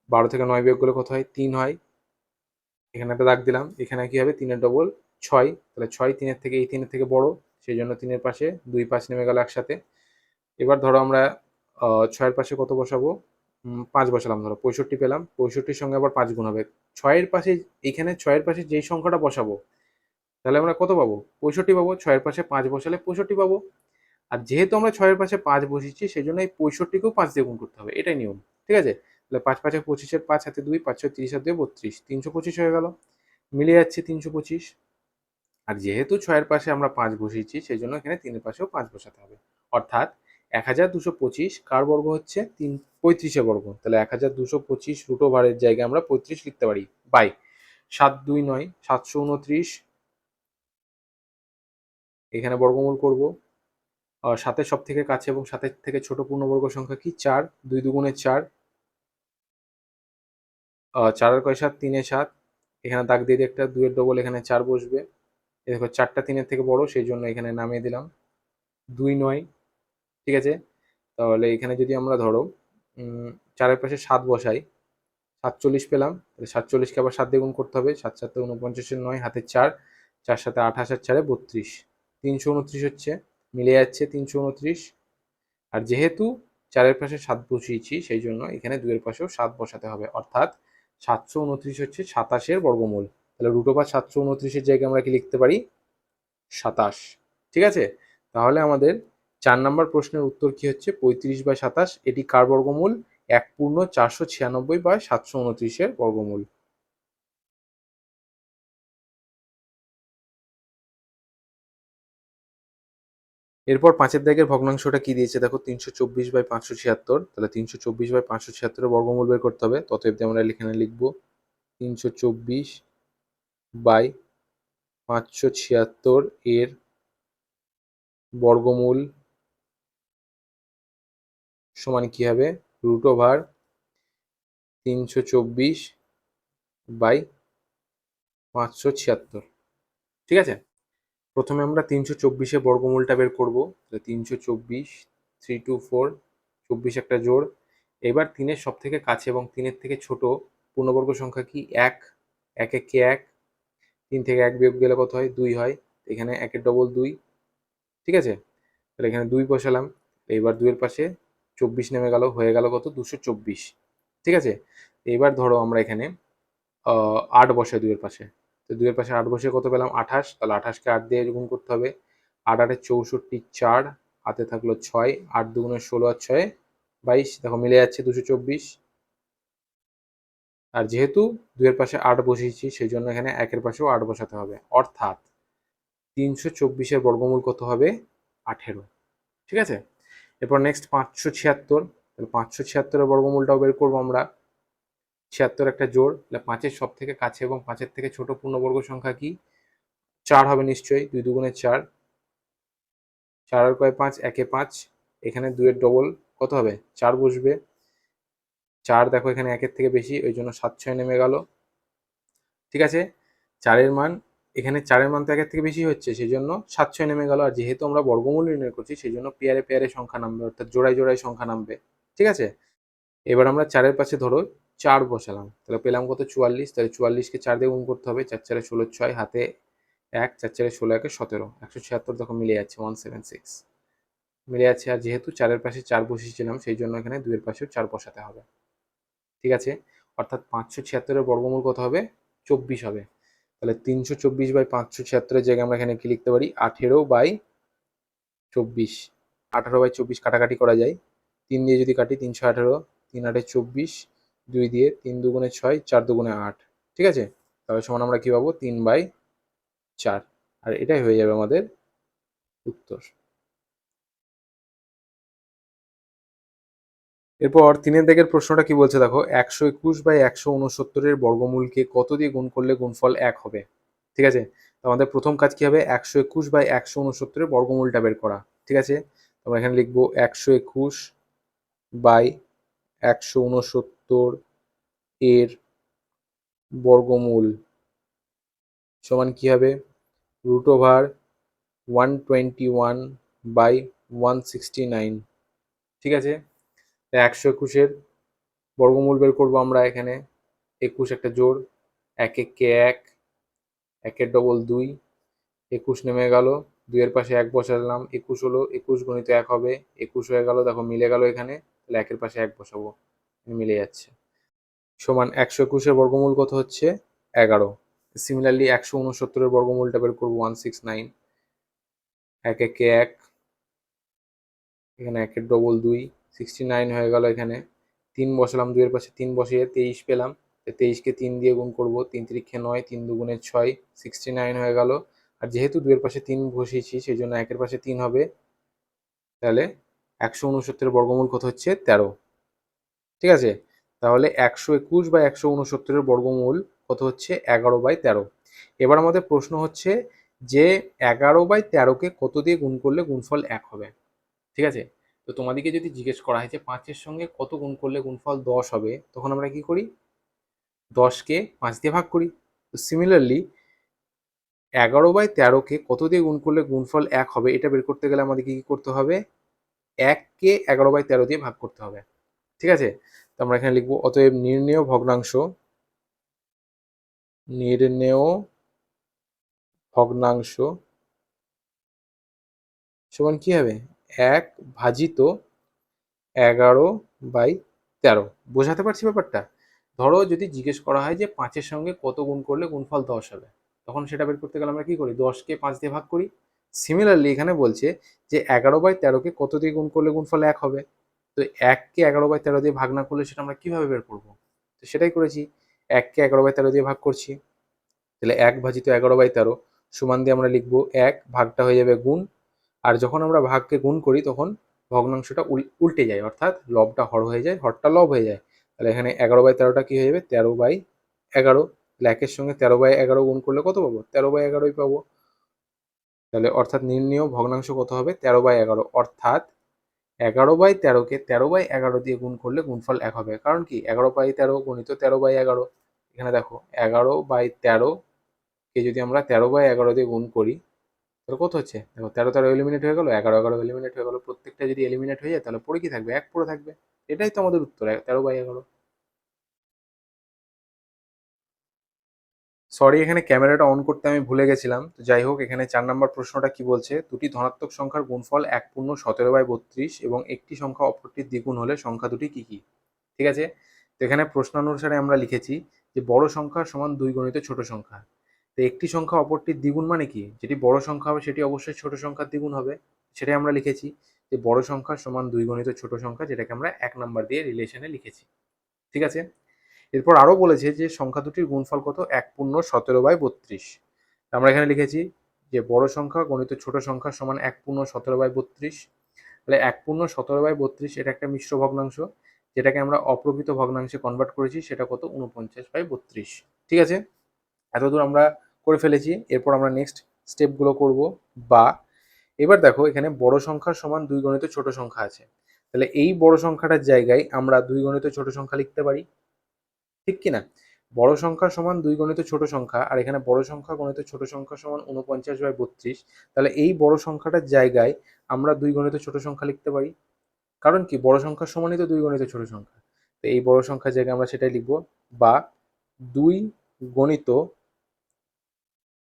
12 থেকে 9 বিয়োগ করলে কত হয় 3 হয়, এখানে একটা দাগ দিলাম, এখানে কি হবে 3-এর ডবল 6, তাহলে 6 3-এর থেকে এই 3-এর থেকে বড়, সেই জন্য 3-এর পাশে 2 5 নেমে গেল একসাথে। এবার ধরো আমরা 6-এর পাশে কত বসাবো 5 বসালাম, ধরো 65 পেলাম, 65-র সঙ্গে আবার 5 গুণ হবে 6-এর পাশে, এখানে 6-এর পাশে যেই সংখ্যাটা বসাবো তাহলে আমরা কত পাবো 65 পাবো, 6-এর পাশে 5 বসালে 65 পাবো। আর যেহেতু আমরা 6-এর পাশে 5 বসিয়েছি সেই জন্য এই 65-কেও 5 দিয়ে গুণ করতে হবে, এটাই নিয়ম, ঠিক আছে। তাহলে 5 5 25, 5 হাতে 2, 5 6 30 আর 2 32, 325 হয়ে গেল, মিলে যাচ্ছে 325। আর যেহেতু 6-এর পাশে আমরা 5 বসিয়েছি সেই জন্য এখানে 3-এর পাশেও 5 বসাতে হবে, অর্থাৎ 1225 কার বর্গ হচ্ছে 35-এর বর্গ, তাহলে 1225 √এর জায়গায় আমরা 35 লিখতে পারি, বাই 7 2 9 729, এখানে বর্গমূল করব, 7-এর সব থেকে কাছে এবং 7-এর থেকে ছোট পূর্ণবর্গ সংখ্যা কি 4, 2 দুগুণে 4, 4 আর কয় 7, 3 এ 7, এখানে দাগ দিয়ে একটা 2 এর ডবল, এখানে 4 বসবে, এই দেখো 4টা 3-এর থেকে বড় সেই জন্য এখানে নামিয়ে দিলাম 2 9, ঠিক আছে। তাহলে এখানে যদি আমরা ধরো 4-এর পাশে 7 বসাই 47 পেলাম, তাহলে 47-কে আবার 7 দিয়ে গুণ করতে হবে, 7 7 49 9, হাতে 4, 4 7 28 আর 4 32, 329 হচ্ছে, মিলে যাচ্ছে 329। আর যেহেতু 4-এর পাশে 7 বসিয়েছি সেই জন্য এখানে 2-এর পাশেও 7 বসাতে হবে, অর্থাৎ 729 হচ্ছে 27-এর বর্গমূল, তাহলে √729-এর জায়গায় আমরা কি লিখতে পারি 27, ঠিক আছে। তাহলে আমাদের 4 নম্বর প্রশ্নের উত্তর কি হচ্ছে 35/27, এটি কার বর্গমূল 1 পূর্ণ 496/729-এর বর্গমূল। এরপর 5-এর দাগের ভগ্নাংশটা কি দিয়েছে দেখো 324/576, তাহলে 324/576-এর বর্গমূল বের করতে হবে, ততএব আমরা এখানে লিখবো 324/576 এর বর্গমূল সমান কি হবে √324 বাই 576। ঠিক আছে, প্রথমে আমরা 324 বর্গমূলটা বের করবো। 324, 3 2 4, 24 একটা জোড়। এবার 3-এর সব থেকে কাছে এবং 3-এর থেকে ছোট পূর্ণবর্গ সংখ্যা কি? 1। 1 একে 1, 3 থেকে 1 বিয়োগ গেলে কত হয়? 2 হয়। এখানে 1-এর ডবল 2। ঠিক আছে, তাহলে এখানে 2 বসালাম। এইবার 2-এর পাশে 24 নেমে গেল, হয়ে গেল কত? 224। ঠিক আছে, এইবার ধরো আমরা এখানে 8 বসাই 2-এর পাশে। তো 2-এর পাশে 8 বসে কত পেলাম? 28। তাহলে 28কে 8 দিয়ে গুণ করতে হবে। 8 8 64, 4 হাতে থাকলো 6, 8 2 16 আর 6 22। দেখো মিলে যাচ্ছে 224। আর যেহেতু 2-এর পাশে 8 বসিয়েছি সেই জন্য এখানে 1-এর পাশেও 8 বসাতে হবে, অর্থাৎ 324-এর বর্গমূল কত হবে? 18। ঠিক আছে, এরপর নেক্সট 576। তাহলে 576-এর বর্গমূলটাও বের করবো আমরা। 76 একটা জোড়, তাহলে 5-এর সব থেকে কাছে এবং 5-এর থেকে ছোট পূর্ণবর্গ সংখ্যা কি? 4 হবে নিশ্চয়ই। 2 2 4, 4 আর কয় 5, 1-এ 5। এখানে 2-এর ডবল কত হবে? 4 বসবে। 4 দেখো এখানে 1-এর থেকে বেশি, ওই জন্য 7 6 নেমে গেল। ঠিক আছে, 4-এর মান এখানে 4-এর মান তো 1-এর থেকে বেশি হচ্ছে, সেই জন্য 7 6 নেমে গেল। আর যেহেতু আমরা বর্গমূল নির্ণয় করছি সেই জন্য পেয়ারে পেয়ারে সংখ্যা নামবে, অর্থাৎ জোড়ায় জোড়ায় সংখ্যা নামবে। ঠিক আছে, এবার আমরা 4-এর পাশে ধরো 4 বসালাম, তাহলে পেলাম কত? 44। তাহলে 44কে 4 দিয়ে গুণ করতে হবে। 4 4 16 6 হাতে 1, 4 4 16 1 17, 176 দেখো মিলে যাচ্ছে 176 মিলে যাচ্ছে। আর যেহেতু 4-এর পাশে 4 বসিয়েছিলাম সেই জন্য এখানে 2-এর পাশেও 4 বসাতে হবে। ঠিক আছে, অর্থাৎ 576-এর বর্গমূল কত হবে? 24 হবে। তাহলে 324 বাই 576-এর জায়গায় আমরা এখানে কি লিখতে পারি? 18/24। 18/24 কাটাকাটি করা যায়। 3 দিয়ে যদি কাটি 318, 3 8 24, 2 দিয়ে 3 2 6, 4 2 8। ঠিক আছে, তাহলে সমান আমরা কি পাবো? 3/4। আর এটাই হয়ে যাবে আমাদের উত্তর। এরপর 3-এর দাগের প্রশ্নটা কি বলছে দেখো, 121/169-এর বর্গমূলকে কত দিয়ে গুণ করলে গুণফল 1 হবে? ঠিক আছে, তো আমাদের প্রথম কাজ কি হবে? 121/169-এর বর্গমূলটা বের করা। ঠিক আছে, আমরা এখানে লিখবো 121/169 এর বর্গমূল সমান কি হবে? √121/169। ঠিক আছে, 121-এর বর্গমূল বের করবো আমরা এখানে। 21 একটা জোড়, 1 1 1, 1-এর ডবল 2, 21 নেমে গেল। 2-এর পাশে 1 বসালাম, 21 হলো, 21 গুণিত 1 হবে, 21 হয়ে গেল। দেখো মিলে গেল এখানে, তাহলে 1-এর পাশে 1 বসাবো, মিলে যাচ্ছে। সমান 121-এর বর্গমূল কত হচ্ছে? 11। সিমিলারলি 169-এর বর্গমূলটা বের করবো 169। 1 1 1, এখানে 1-এর ডবল 2, 69 হয়ে গেল। এখানে 3 বসালাম, 2-এর পাশে 3 বসিয়ে 23 পেলাম। 23কে 3 দিয়ে গুণ করবো, 3 3 9, 3 2 6, 69 হয়ে গেল। আর যেহেতু 2-এর পাশে 3 বসিয়েছি সেই জন্য 1-এর পাশে 3 হবে। তাহলে 169-এর বর্গমূল কত হচ্ছে? 13। ঠিক আছে, তাহলে 121/169-এর বর্গমূল কত হচ্ছে? 11/13। এবার আমাদের প্রশ্ন হচ্ছে যে 11/13-কে কত দিয়ে গুণ করলে গুণফল 1 হবে? ঠিক আছে, তো তোমাদেরকে যদি জিজ্ঞেস করা হয় যে 5-এর সঙ্গে কত গুণ করলে গুণফল 10 হবে, তখন আমরা কি করি? 10-কে 5 দিয়ে ভাগ করি। তো সিমিলারলি 11/13-কে কত দিয়ে গুণ করলে গুণফল 1 হবে এটা বের করতে গেলে আমাদেরকে কি করতে হবে? 1-কে 11/13 দিয়ে ভাগ করতে হবে। ঠিক আছে, তো আমরা এখানে লিখবো অতএব নির্ণেয় ভগ্নাংশ সমান কি হবে? 1/11/13। বোঝাতে পারছি ব্যাপারটা? ধরো যদি জিজ্ঞেস করা হয় যে 5-এর সঙ্গে কত গুণ করলে গুণফল 10 হবে, তখন সেটা বের করতে গেলে আমরা কি করি? 10-কে 5 দিয়ে ভাগ করি। সিমিলারলি এখানে বলছে যে 11/13-কে কত দিয়ে গুণ করলে গুণফল 1 হবে, তো 1-কে 11/13 দিয়ে ভাগ না করলে সেটা আমরা কিভাবে বের করবো? তো সেটাই করেছি, 1-কে 11/13 দিয়ে ভাগ করছি। তাহলে 1/11/13 সমান দিয়ে আমরা লিখবো 1, ভাগটা হয়ে যাবে গুণ। আর যখন আমরা ভাগকে গুণ করি তখন ভগ্নাংশটা উল্টে যায়, অর্থাৎ লবটা হর হয়ে যায়, হরটা লব হয়ে যায়। তাহলে এখানে 11/13টা কি হয়ে যাবে? 13/11। তাহলে 1-এর সঙ্গে 13/11 গুণ করলে কত পাবো? 13/11ই পাবো। তাহলে অর্থাৎ নির্ণেয় ভগ্নাংশ কত হবে? 13/11। অর্থাৎ 11/13-কে 13/11 দিয়ে গুণ করলে গুণফল 1 হবে। কারণ কি? 11/13 গুণিত 13/11, এখানে দেখো 11/13 কে যদি আমরা 13/11 দিয়ে গুণ করি তাহলে কত হচ্ছে? দেখো 13 এলিমিনেট হয়ে গেল, 11 এলিমিনেট হয়ে গেল, প্রত্যেকটা যদি এলিমিনেট হয়ে যায় তাহলে পড়ে কি থাকবে? 1 পড়ে থাকবে। এটাই তো আমাদের উত্তর, 13/11। সরি, এখানে ক্যামেরাটা অন করতে আমি ভুলে গেছিলাম। তো যাই হোক, এখানে 4 নম্বর প্রশ্নটা কি বলছে, দুটি ধনাত্মক সংখ্যার গুণফল 1/17/32 এবং একটি সংখ্যা অপরটির দ্বিগুণ হলে সংখ্যা দুটি কি কি? ঠিক আছে, তো এখানে প্রশ্নানুসারে আমরা লিখেছি যে বড় সংখ্যা সমান 2 গণিত ছোট সংখ্যা। তো একটি সংখ্যা অপরটির দ্বিগুণ মানে কি? যেটি বড় সংখ্যা হবে সেটি অবশ্যই ছোট সংখ্যার দ্বিগুণ হবে। সেটাই আমরা লিখেছি যে বড় সংখ্যা সমান 2 গণিত ছোট সংখ্যা, যেটাকে আমরা 1 নম্বর দিয়ে রিলেশনে লিখেছি। ঠিক আছে, এরপর আরো বলেছে যে সংখ্যা দুটির গুণফল কত? 1/17/32। আমরা এখানে লিখেছি যে বড় সংখ্যা গণিত ছোট সংখ্যা সমান 1/17/32। তাহলে 1/17/32 এটা একটা মিশ্র ভগ্নাংশ, যেটাকে আমরা অপ্রকৃত ভগ্নাংশে কনভার্ট করেছি, সেটা কত? 49/32। ঠিক আছে, এতদূর আমরা করে ফেলেছি। এরপর আমরা নেক্সট স্টেপগুলো করব। বা এবার দেখো, এখানে বড় সংখ্যা সমান 2 গণিত ছোট সংখ্যা আছে, তাহলে এই বড় সংখ্যাটার জায়গায় আমরা 2 গণিত ছোট সংখ্যা লিখতে পারি, ঠিক কি না? বড় সংখ্যা সমান 2 গণিত ছোট সংখ্যা, আর এখানে বড় সংখ্যা গণিত ছোট সংখ্যা সমান 49/32। তাহলে এই বড় সংখ্যাটার জায়গায় আমরা 2 গণিত ছোট সংখ্যা লিখতে পারি, কারণ কি বড় সংখ্যার সমানই তো 2 গণিত ছোট সংখ্যা। তো এই বড় সংখ্যার জায়গায় আমরা সেটাই লিখব। বা 2 গণিত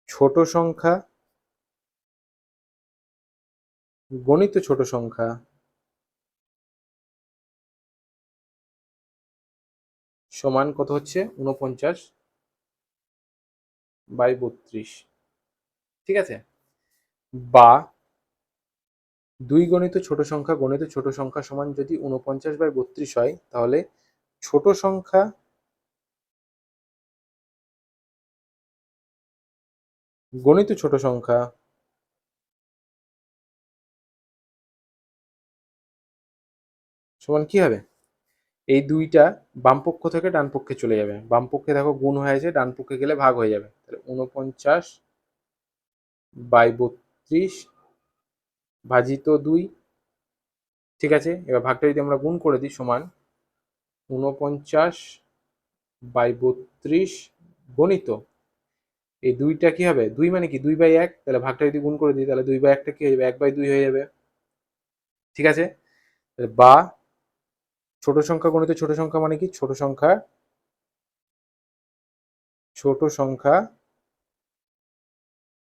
ছোট সংখ্যা গণিত ছোট সংখ্যা সমান কত হচ্ছে? 49/32। ঠিক আছে, বা 2 গণিত ছোট সংখ্যা গণিত ছোট সংখ্যা সমান যদি 49/32 হয়, তাহলে ছোট সংখ্যা গণিত ছোট সংখ্যা সমান কি হবে? এই দুইটা বাম পক্ষ থেকে ডান পক্ষে চলে যাবে। বাম পক্ষে দেখো গুণ হয়ে আছে, ডান পক্ষে গেলে ভাগ হয়ে যাবে। তাহলে 49/32 ভাজিত 2। ঠিক আছে, এবার ভাগটা যদি আমরা গুণ করে দিই, সমান 49/32 গণিত এই দুইটা কি হবে? 2 মানে কি? 2/1। তাহলে ভাগটা যদি গুণ করে দিই তাহলে 2/1টা কি হয়ে যাবে? 1/2 হয়ে যাবে। ঠিক আছে, বা ছোট সংখ্যা গণিত ছোট সংখ্যা মানে কি? ছোট সংখ্যা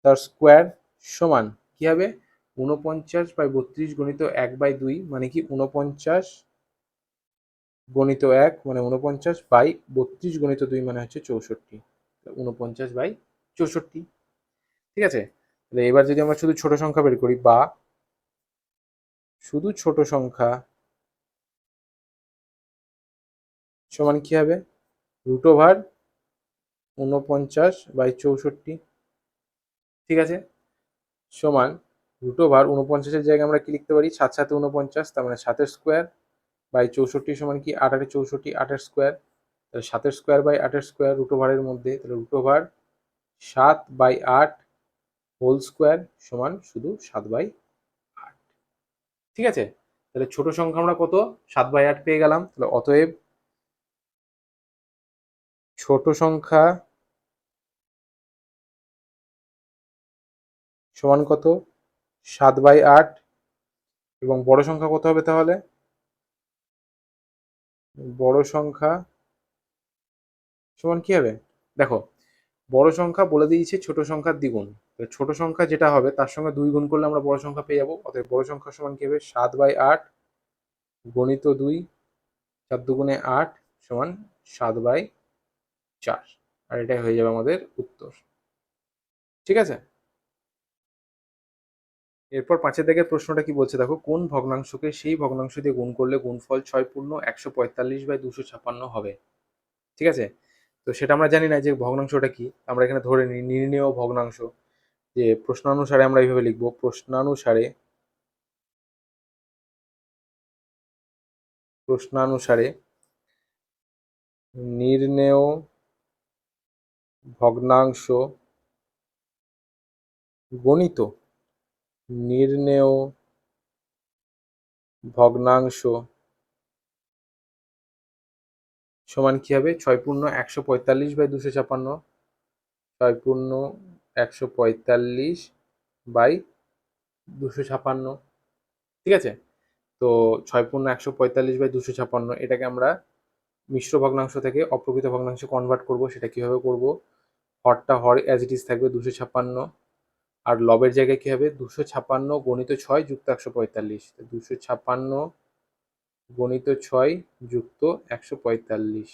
তার স্কোয়ার সমান কি হবে? 49/32 গণিত 1/2 মানে কি? 49 গণিত 1 মানে 49/32 গণিত 2 মানে হচ্ছে 64। 49/64। ঠিক আছে, তাহলে এবার যদি আমরা শুধু ছোট সংখ্যা বের করি, বা শুধু ছোট সংখ্যা সমান কি হবে? √, 49/64। ঠিক আছে, সমান √, 49-এর জায়গায় আমরা কি লিখতে পারি? 7 7 49, তার মানে 7-এর স্কোয়ার বাই 64 সমান কি? 8 8 64, 8-এর স্কোয়ার। তাহলে 7-এর স্কোয়ার বাই 8-এর স্কোয়ার √এর মধ্যে, তাহলে √7/8 হোল স্কোয়ার সমান শুধু 7/8। ঠিক আছে, তাহলে ছোট সংখ্যা আমরা কত? 7/8 পেয়ে গেলাম। তাহলে অতএব ছোট সংখ্যা সমান কত? 7/8। এবং বড় সংখ্যা কত হবে তাহলে? বড় সংখ্যা সমান কি হবে? দেখো, বড় সংখ্যা বলে দিয়েছে ছোট সংখ্যার দ্বিগুণ। ছোট সংখ্যা যেটা হবে তার সঙ্গে 2 গুণ করলে আমরা বড় সংখ্যা পেয়ে যাবো। অতএব বড় সংখ্যা সমান কি হবে? 7/8 গণিত 2, 4 দুগুণে 8 সমান 7/4। আর এটাই হয়ে যাবে আমাদের উত্তর। ঠিক আছে, এরপর 5-এর দাগের প্রশ্নটা কি বলছে দেখো, কোন ভগ্নাংশকে সেই ভগ্নাংশ দিয়ে গুণ করলে গুণফল 6 × 145/256 হবে? ঠিক আছে, তো সেটা আমরা জানি না যে ভগ্নাংশটা কি। আমরা এখানে ধরে নিই নির্ণেয় ভগ্নাংশ। যে প্রশ্নানুসারে আমরা এইভাবে লিখবো, প্রশ্নানুসারে নির্ণেয় ভগ্নাংশ গণিত নির্ণেয় ভগ্নাংশ সমান কি হবে 6×145/256, 6×145/256, ঠিক আছে। তো 6×145/256 এটাকে আমরা মিশ্র ভগ্নাংশ থেকে অপ্রকৃত ভগ্নাংশে কনভার্ট করব। সেটা কিভাবে করব, হরটা হর অ্যাজ ইট ইজ থাকবে 256, আর লবের জায়গায় কি হবে 256 × 6 যুক্ত 145, 256 × 6 যুক্ত 145,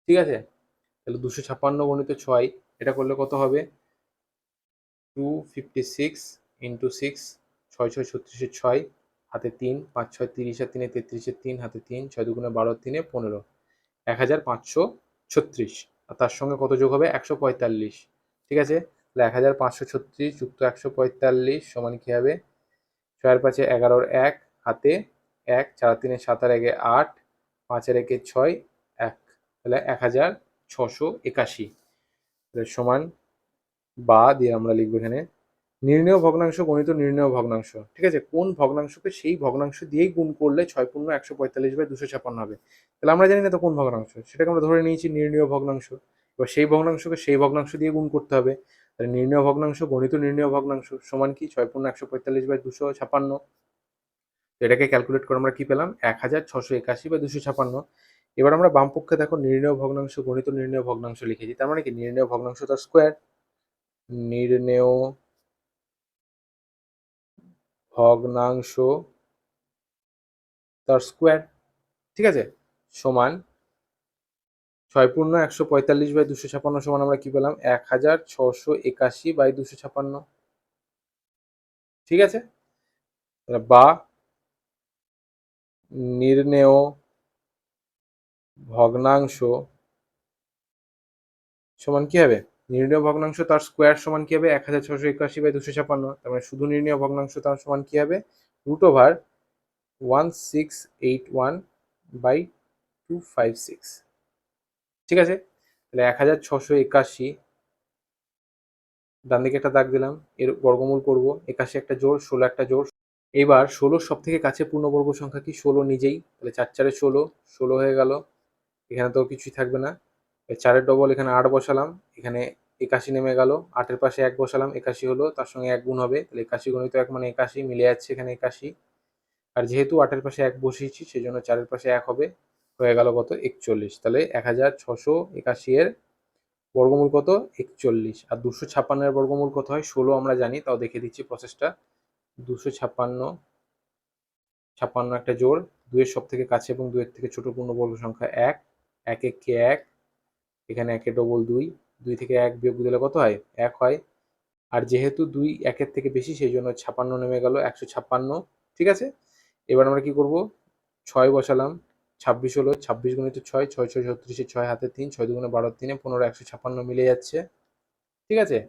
ঠিক আছে। তাহলে 256 × 6 এটা করলে কত হবে 256 × 6, 6 6 36 6, হাতে 3, 5 6 30 আর 3 33 3, হাতে 3, 6 2 12 3 15, 1536। আর তার সঙ্গে কত যোগ হবে 145, ঠিক আছে। তাহলে 1536 যুক্ত 145 সমান কি হবে 6 5 11 1, হাতে 1, 4 3 7 আর 1 8, 5 1 6 1, তাহলে 1681 সমান বা দিয়ে আমরা লিখবো এখানে নির্ণেয় ভগ্নাংশ গণিত নির্ণেয় ভগ্নাংশ, ঠিক আছে। কোন ভগ্নাংশকে সেই ভগ্নাংশ দিয়েই গুণ করলে 6×145/256 হবে। তাহলে আমরা জানি না তো কোন ভগ্নাংশ, সেটাকে আমরা ধরে নিয়েছি নির্ণেয় ভগ্নাংশ। এবার সেই ভগ্নাংশকে সেই ভগ্নাংশ দিয়ে গুণ করতে হবে। তাহলে নির্ণেয় ভগ্নাংশ গণিত নির্ণেয় ভগ্নাংশ সমান কি 6×145/256। তো এটাকে ক্যালকুলেট করে আমরা কি পেলাম 1681/256। এবার আমরা বাম পক্ষে দেখো নির্ণেয় ভগ্নাংশ গণিত নির্ণেয় ভগ্নাংশ লিখেছি, তার মানে কি নির্ণেয় ভগ্নাংশ তার স্কোয়ার, নির্ণেয় ভগ্নাংশ তার স্কোয়ার, ঠিক আছে, সমান 6×145/256 সমান আমরা কি পেলাম 1681/256, ঠিক আছে। বা নির্ণেয় ভগ্নাংশ সমান কি হবে নির্ণেয় ভগ্নাংশ তার স্কোয়ার সমান কি হবে 1681/256, তার মানে শুধু নির্ণেয় ভগ্নাংশ তার সমান কি হবে √1681/256, ঠিক আছে। তাহলে 1681, ডান দিকে একটা দাগ দিলাম, এর বর্গমূল করব, 81 একটা জোড় 16 একটা জোড়। এবার 16 সব থেকে কাছে পূর্ণবর্গ সংখ্যা কি 16 নিজেই, তাহলে 4 4 16, 16 হয়ে গেল, এখানে তো কিছুই থাকবে না। 4-এর ডবল এখানে 8 বসালাম, এখানে 81 নেমে গেল, 8-এর পাশে 1 বসালাম, 81 হলো, তার সঙ্গে 1 গুণ হবে, তাহলে 81 × 1 মানে 81 মিলে যাচ্ছে এখানে 81। আর যেহেতু 8-এর পাশে 1 বসিয়েছি সেই জন্য 4-এর পাশে 1 হবে, হয়ে গেল কত 41। তাহলে 1681 এর বর্গমূল কত 41, আর 256 এর বর্গমূল কত হয় 16 আমরা জানি, তাও দেখে দিচ্ছি প্রসেসটা। 256, 56 একটা জোড়, 2-এর সব থেকে কাছে এবং 2-এর থেকে ছোট পূর্ণবর্গ সংখ্যা 1, 1 1 কে 1, এখানে 1 এ ডবল 2, 2 থেকে 1 বিয়োগ দিলে কত হয় 1 হয়। আর যেহেতু 2 1-এর থেকে বেশি সেই জন্য 56 নেমে গেল 156, ঠিক আছে। এবার আমরা কি করব 6 বসালাম, 26 হলো, 26 × 6, 6 6 36, 6 হাতে 3, 6 2 12 3, 15 156 মিলে যাচ্ছে, ঠিক আছে।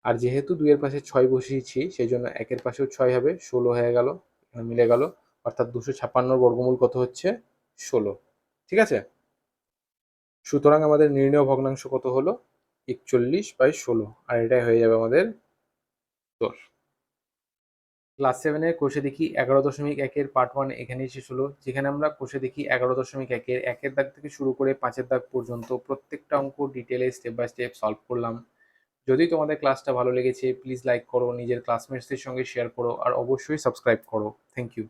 আর যেহেতু 2-এর পাশে 6 বসিয়েছি সেই জন্য 1-এর পাশেও 6 হবে, 16 হয়ে গেল, এখানে মিলে গেল, অর্থাৎ 256 বর্গমূল কত হচ্ছে 16, ঠিক আছে। সুতরাং আমাদের নির্ণেয় ভগ্নাংশ কত হলো 41/16, আর এটাই হয়ে যাবে আমাদের উত্তর। ক্লাস 7-এর কোষে দেখি 11.1-এর পার্ট 1 এখানেই শেষ হলো, যেখানে আমরা কোষে দেখি 11.1-এর 1-এর দাগ থেকে শুরু করে 5-এর দাগ পর্যন্ত প্রত্যেকটা অঙ্ক ডিটেলে স্টেপ বাই স্টেপ সলভ করলাম। যদি তোমাদের ক্লাসটা ভালো লেগেছে প্লিজ লাইক করো, নিজের ক্লাসমেটসদের সঙ্গে শেয়ার করো, আর অবশ্যই সাবস্ক্রাইব করো। Thank you.